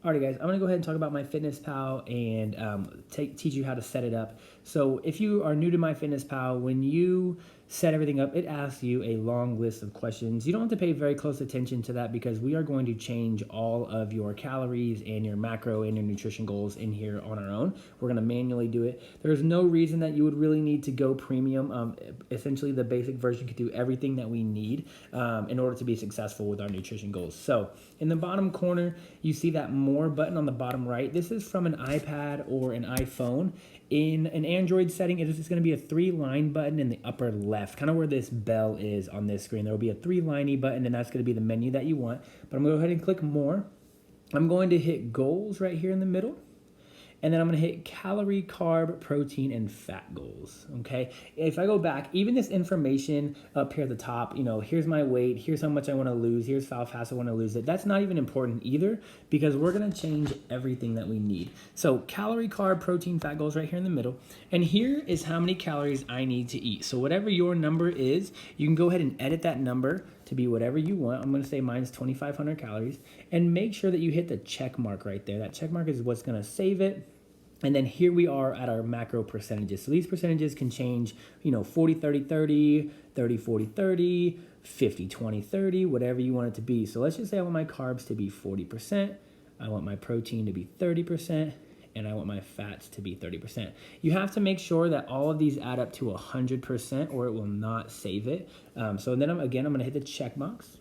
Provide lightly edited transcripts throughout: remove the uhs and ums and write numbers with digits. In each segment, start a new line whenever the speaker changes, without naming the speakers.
Alrighty guys, I'm going to go ahead and talk about MyFitnessPal and teach you how to set it up. So if you are new to MyFitnessPal, when you set everything up, it asks you a long list of questions. You don't have to pay very close attention to that because we are going to change all of your calories and your macro and your nutrition goals in here on our own. We're going to manually do it. There's no reason that you would really need to go premium. Essentially, the basic version can do everything that we need in order to be successful with our nutrition goals. So in the bottom corner, you see that more button on the bottom right. This is from an iPad or an iPhone. In an Android setting, it is going to be a 3-line button in the upper left, kind of where this bell is on this screen. There will be a 3-liney button, and that's going to be the menu that you want. But I'm going to go ahead and click more. I'm going to hit goals right here in the middle. And then I'm going to hit calorie, carb, protein, and fat goals, okay? If I go back, even this information up here at the top, here's my weight, here's how much I want to lose, here's how fast I want to lose it. That's not even important either because we're going to change everything that we need. So calorie, carb, protein, fat goals right here in the middle. And here is how many calories I need to eat. So whatever your number is, you can go ahead and edit that number to be whatever you want. I'm going to say mine's 2,500 calories. And make sure that you hit the check mark right there. That check mark is what's going to save it. And then here we are at our macro percentages. So these percentages can change, 40, 30, 30, 30, 40, 30, 50, 20, 30, whatever you want it to be. So let's just say I want my carbs to be 40%. I want my protein to be 30%. And I want my fats to be 30%. You have to make sure that all of these add up to 100% or it will not save it. So then I'm going to hit the check box.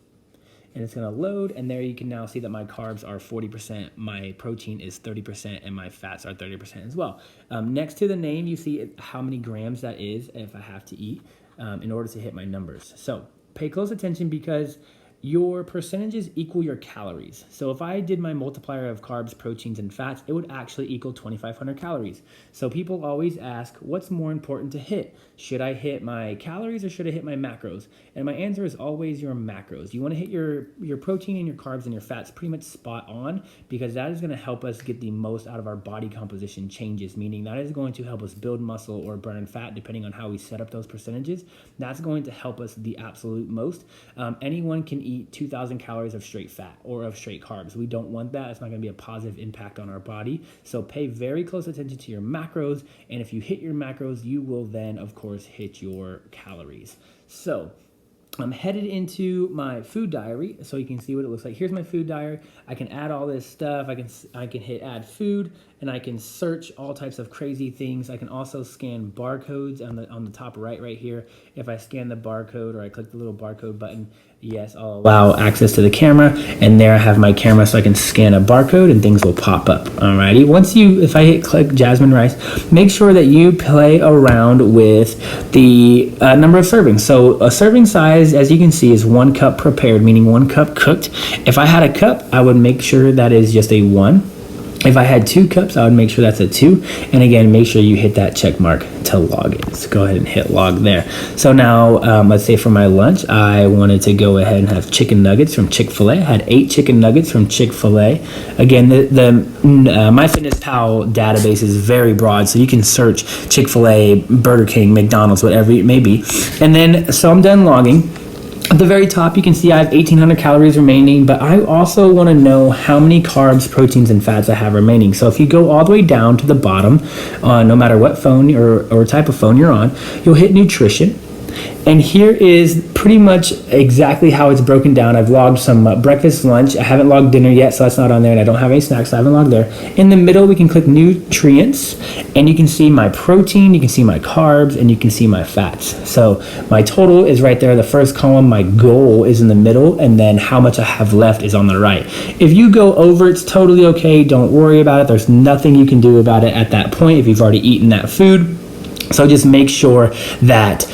And it's going to load, and there you can now see that my carbs are 40%, my protein is 30%, and my fats are 30% as well. Next to the name, you see how many grams that is if I have to eat in order to hit my numbers. So pay close attention because your percentages equal your calories. So if I did my multiplier of carbs, proteins, and fats, it would actually equal 2,500 calories. So people always ask, what's more important to hit? Should I hit my calories or should I hit my macros? And my answer is always your macros. You want to hit your protein and your carbs and your fats pretty much spot on because that is going to help us get the most out of our body composition changes, meaning that is going to help us build muscle or burn fat depending on how we set up those percentages. That's going to help us the absolute most. Anyone can eat 2,000 calories of straight fat or of straight carbs. We don't want that. It's not going to be a positive impact on our body. So pay very close attention to your macros. And if you hit your macros, you will then, of course, hit your calories. So I'm headed into my food diary so you can see what it looks like. Here's my food diary. I can add all this stuff. I can hit add food and I can search all types of crazy things. I can also scan barcodes on the top right here. If I scan the barcode or I click the little barcode button, yes, I'll allow access to the camera, and there I have my camera so I can scan a barcode and things will pop up. Alrighty, if I hit click Jasmine Rice, make sure that you play around with the number of servings. So a serving size, as you can see, is 1 cup prepared, meaning 1 cup cooked. If I had a cup, I would make sure that is just a 1. If I had 2 cups, I would make sure that's a 2. And again, make sure you hit that check mark to log in. So go ahead and hit log there. So now, let's say for my lunch, I wanted to go ahead and have chicken nuggets from Chick-fil-A. I had 8 chicken nuggets from Chick-fil-A. Again, the MyFitnessPal database is very broad, so you can search Chick-fil-A, Burger King, McDonald's, whatever it may be. And then, so I'm done logging. At the very top, you can see I have 1,800 calories remaining, but I also want to know how many carbs, proteins, and fats I have remaining. So if you go all the way down to the bottom, no matter what phone or type of phone you're on, you'll hit nutrition. And here is pretty much exactly how it's broken down. I've logged some breakfast, lunch. I haven't logged dinner yet, so that's not on there, and I don't have any snacks, so I haven't logged there. In the middle, we can click nutrients, and you can see my protein, you can see my carbs, and you can see my fats. So my total is right there, the first column. My goal is in the middle, and then how much I have left is on the right. If you go over, it's totally okay. Don't worry about it. There's nothing you can do about it at that point if you've already eaten that food. So just make sure that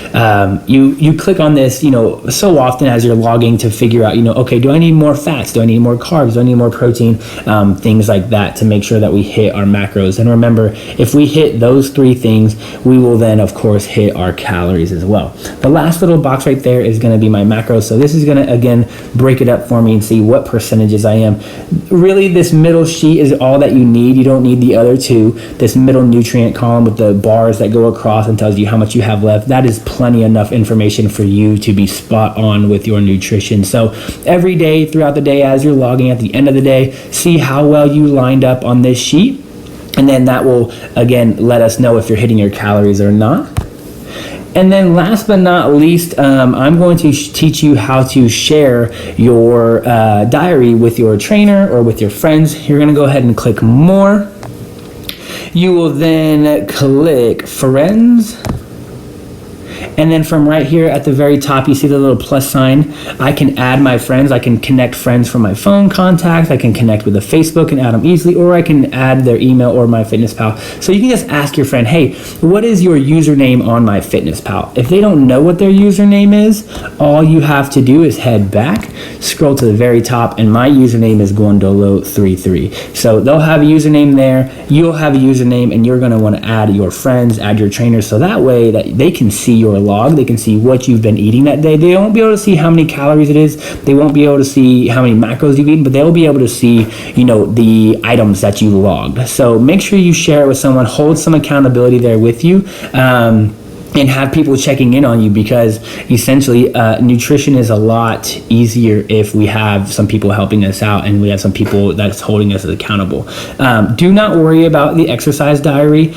you click on this, so often as you're logging to figure out, okay, do I need more fats? Do I need more carbs? Do I need more protein? Things like that to make sure that we hit our macros. And remember, if we hit those 3 things, we will then, of course, hit our calories as well. The last little box right there is going to be my macros. So this is going to, again, break it up for me and see what percentages I am. Really, this middle sheet is all that you need. You don't need the other 2. This middle nutrient column with the bars that go across across and tells you how much you have left, that is plenty enough information for you to be spot on with your nutrition. So every day throughout the day, as you're logging at the end of the day, see how well you lined up on this sheet. And then that will, again, let us know if you're hitting your calories or not. And then last but not least, I'm going to teach you how to share your diary with your trainer or with your friends. You're going to go ahead and click More. You will then click Friends. And then from right here at the very top, you see the little plus sign. I can add my friends. I can connect friends from my phone contacts. I can connect with a Facebook and add them easily, or I can add their email or MyFitnessPal. So you can just ask your friend, hey, what is your username on MyFitnessPal? If they don't know what their username is, all you have to do is head back, scroll to the very top, and my username is Guandolo33. So they'll have a username there. You'll have a username, and you're going to want to add your friends, add your trainers, so that way that they can see your log. They can see what you've been eating that day. They won't be able to see how many calories it is. They won't be able to see how many macros you've eaten, but they'll be able to see, the items that you logged. So make sure you share it with someone. Hold some accountability there with you. And have people checking in on you, because essentially nutrition is a lot easier if we have some people helping us out and we have some people that's holding us accountable. Do not worry about the exercise diary.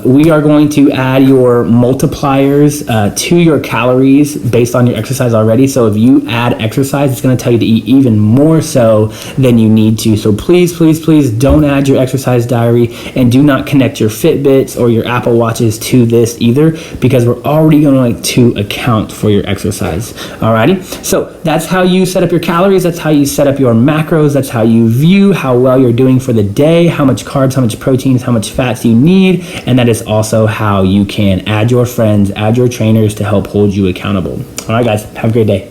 We are going to add your multipliers to your calories based on your exercise already. So if you add exercise, it's going to tell you to eat even more so than you need to. So please, please, please don't add your exercise diary, and do not connect your Fitbits or your Apple Watches to this either, because we're already going to account for your exercise. Alrighty, so that's how you set up your calories. That's how you set up your macros. That's how you view how well you're doing for the day, how much carbs, how much proteins, how much fats you need. And that is also how you can add your friends, add your trainers to help hold you accountable. All right, guys, have a great day.